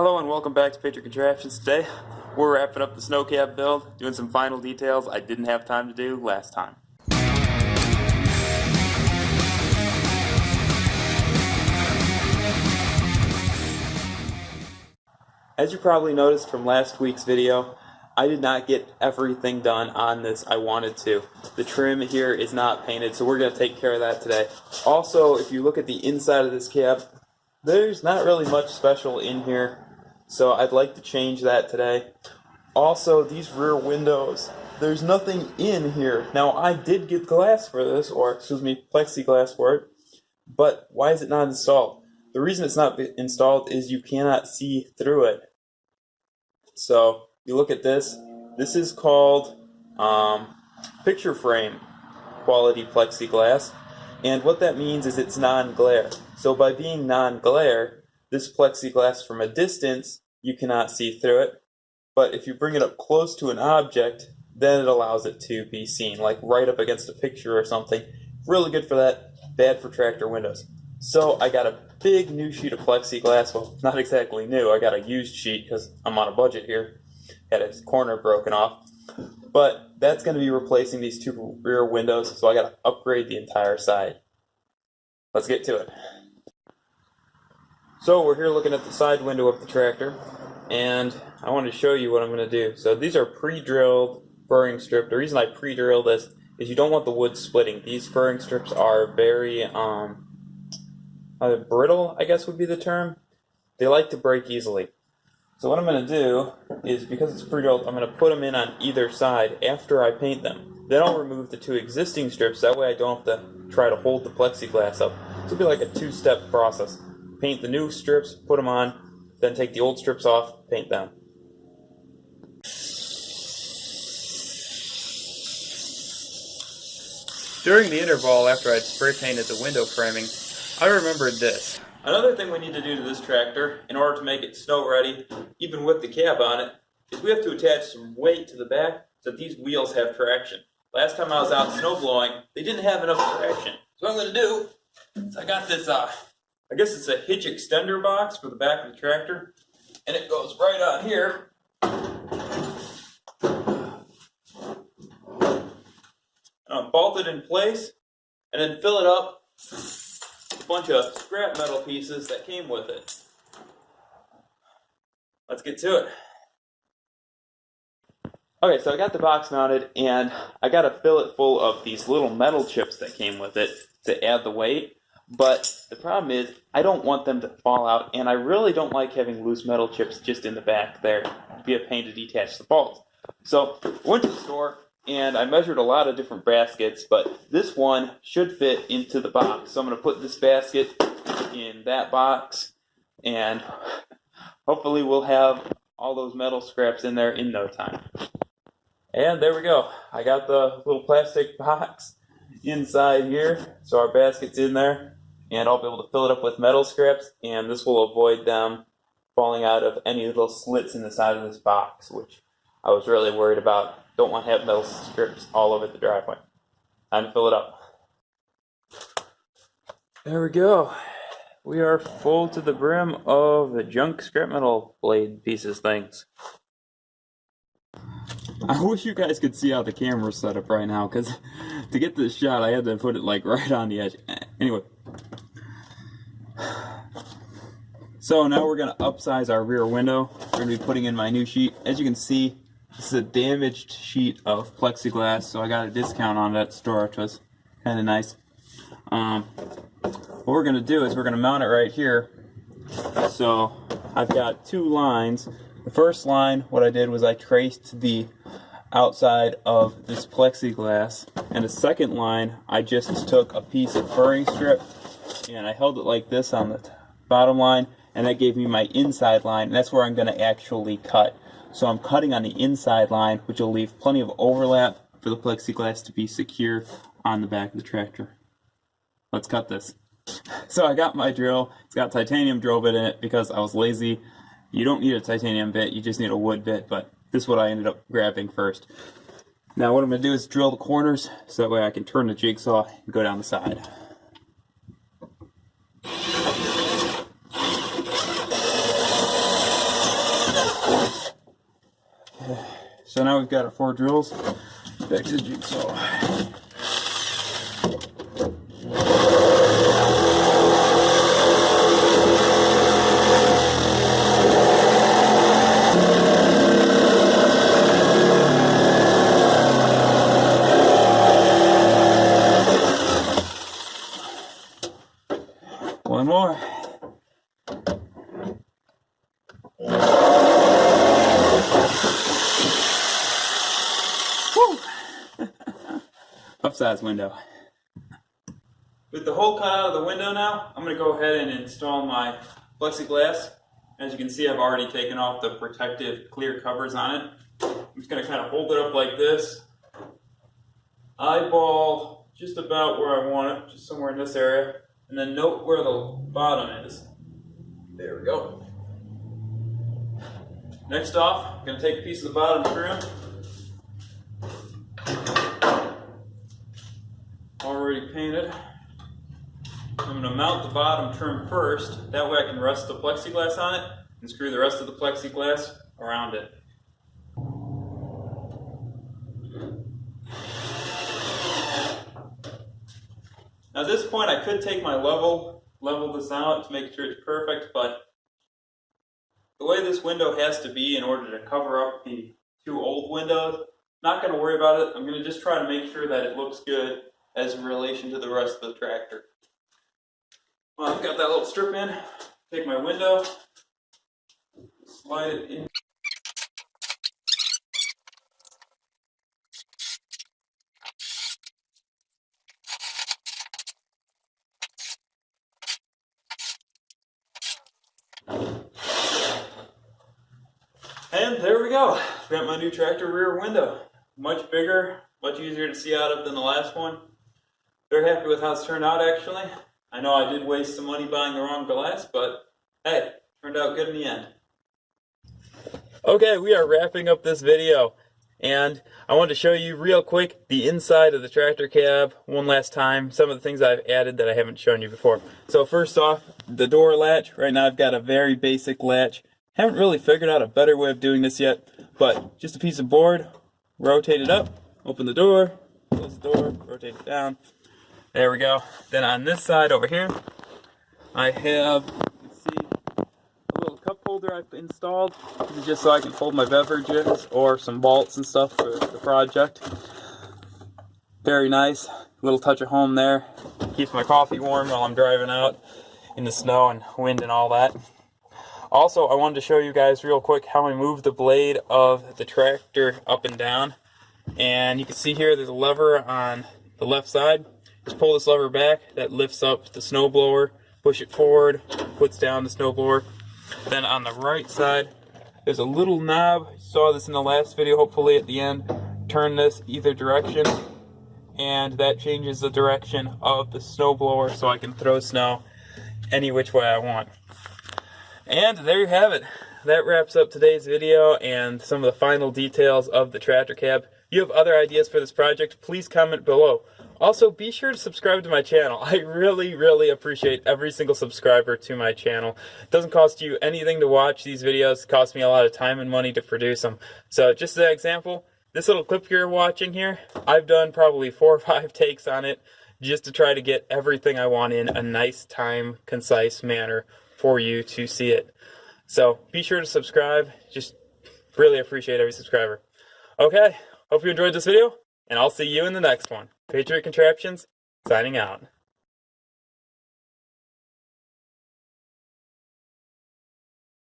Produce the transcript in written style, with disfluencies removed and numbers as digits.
Hello and welcome back to Picture Contraptions. Today we're wrapping up the snow cab build, doing some final details I didn't have time to do last time. As you probably noticed from last week's video, I did not get everything done on this I wanted to. The trim here is not painted, so we're going to take care of that today. Also, if you look at the inside of this cab, there's not really much special in here, so I'd like to change that today. Also, these rear windows, there's nothing in here. Now, I did get glass for this, or excuse me, plexiglass for it, but why is it not installed? The reason it's not installed is you cannot see through it. So, you look at this. This is called picture frame quality plexiglass, and what that means is it's non-glare. So by being non-glare, this plexiglass from a distance, you cannot see through it, but if you bring it up close to an object, then it allows it to be seen, like right up against a picture or something. Really good for that, bad for tractor windows. So I got a big new sheet of plexiglass. Well, not exactly new, I got a used sheet because I'm on a budget here. Had its corner broken off. But that's going to be replacing these two rear windows, so I got to upgrade the entire side. Let's get to it. So we're here looking at the side window of the tractor, and I want to show you what I'm going to do. So these are pre-drilled furring strips. The reason I pre-drill this is you don't want the wood splitting. These furring strips are very brittle, I guess would be the term. They like to break easily. So what I'm going to do is, because it's pre-drilled, I'm going to put them in on either side after I paint them. Then I'll remove the two existing strips. That way I don't have to try to hold the plexiglass up. This will be like a two-step process. Paint the new strips, put them on, then take the old strips off, paint them. During the interval after I'd spray painted the window framing, I remembered this. Another thing we need to do to this tractor, in order to make it snow ready, even with the cab on it, is we have to attach some weight to the back so that these wheels have traction. Last time I was out snow blowing, they didn't have enough traction. So what I'm going to do is I got this, I guess it's a hitch extender box for the back of the tractor, and it goes right on here. And I'll bolt it in place, and then fill it up with a bunch of scrap metal pieces that came with it. Let's get to it. Okay, so I got the box mounted, and I got to fill it full of these little metal chips that came with it to add the weight. But the problem is, I don't want them to fall out, and I really don't like having loose metal chips just in the back there. It'd be a pain to detach the bolts. So I went to the store, and I measured a lot of different baskets, but this one should fit into the box. So I'm going to put this basket in that box, and hopefully we'll have all those metal scraps in there in no time. And there we go. I got the little plastic box inside here, so our basket's in there, and I'll be able to fill it up with metal scraps, and this will avoid them falling out of any little slits in the side of this box, which I was really worried about. Don't want to have metal strips all over the driveway. Time to fill it up. There we go. We are full to the brim of the junk scrap metal blade pieces things. I wish you guys could see how the camera's set up right now, because to get this shot I had to put it like right on the edge. Anyway. So now we're going to upsize our rear window. We're going to be putting in my new sheet. As you can see, this is a damaged sheet of plexiglass, so I got a discount on that store, which was kind of nice. What we're going to do is we're going to mount it right here. So I've got two lines. The first line, what I did was I traced the outside of this plexiglass, and the second line, I just took a piece of furring strip and I held it like this on the bottom line, and that gave me my inside line, and that's where I'm going to actually cut. So I'm cutting on the inside line, which will leave plenty of overlap for the plexiglass to be secure on the back of the tractor. Let's cut this. So I got my drill. It's got titanium drill bit in it because I was lazy. You don't need a titanium bit, you just need a wood bit, but this is what I ended up grabbing first. Now what I'm going to do is drill the corners so that way I can turn the jigsaw and go down the side. So now we've got our 4 drills. Back to the jigsaw. One more. Upsize window. With the hole cut out of the window now, I'm going to go ahead and install my plexiglass. As you can see, I've already taken off the protective clear covers on it. I'm just going to kind of hold it up like this. Eyeball just about where I want it, just somewhere in this area. And then note where the bottom is. There we go. Next off, I'm going to take a piece of the bottom trim. Already painted. I'm going to mount the bottom trim first. That way I can rest the plexiglass on it and screw the rest of the plexiglass around it. Now at this point I could take my level this out to make sure it's perfect, but the way this window has to be in order to cover up the 2 old windows, not going to worry about it. I'm going to just try to make sure that it looks good as in relation to the rest of the tractor. Well, I've got that little strip in. Take my window, slide it in. And there we go. Got my new tractor rear window. Much bigger, much easier to see out of than the last one. Very happy with how it's turned out, actually. I know I did waste some money buying the wrong glass, but hey, turned out good in the end. Okay, we are wrapping up this video, and I wanted to show you real quick the inside of the tractor cab one last time, some of the things I've added that I haven't shown you before. So first off, the door latch. Right now I've got a very basic latch. Haven't really figured out a better way of doing this yet, but just a piece of board, rotate it up, open the door, close the door, rotate it down. There we go. Then on this side over here, I have, you can see, a little cup holder I've installed. This is just so I can hold my beverages or some bolts and stuff for the project. Very nice. A little touch of home there. Keeps my coffee warm while I'm driving out in the snow and wind and all that. Also, I wanted to show you guys real quick how I move the blade of the tractor up and down. And you can see here there's a lever on the left side. Just pull this lever back, that lifts up the snowblower, push it forward, puts down the snowblower. Then on the right side, there's a little knob. You saw this in the last video, hopefully at the end. Turn this either direction, and that changes the direction of the snowblower so I can throw snow any which way I want. And there you have it. That wraps up today's video and some of the final details of the tractor cab. If you have other ideas for this project, please comment below. Also, be sure to subscribe to my channel. I really appreciate every single subscriber to my channel. It doesn't cost you anything to watch these videos. It costs me a lot of time and money to produce them. So just as an example, this little clip you're watching here, I've done probably 4 or 5 takes on it just to try to get everything I want in a nice, concise manner for you to see it. So be sure to subscribe. Just really appreciate every subscriber. Okay, hope you enjoyed this video, and I'll see you in the next one. Patriot Contraptions, signing out.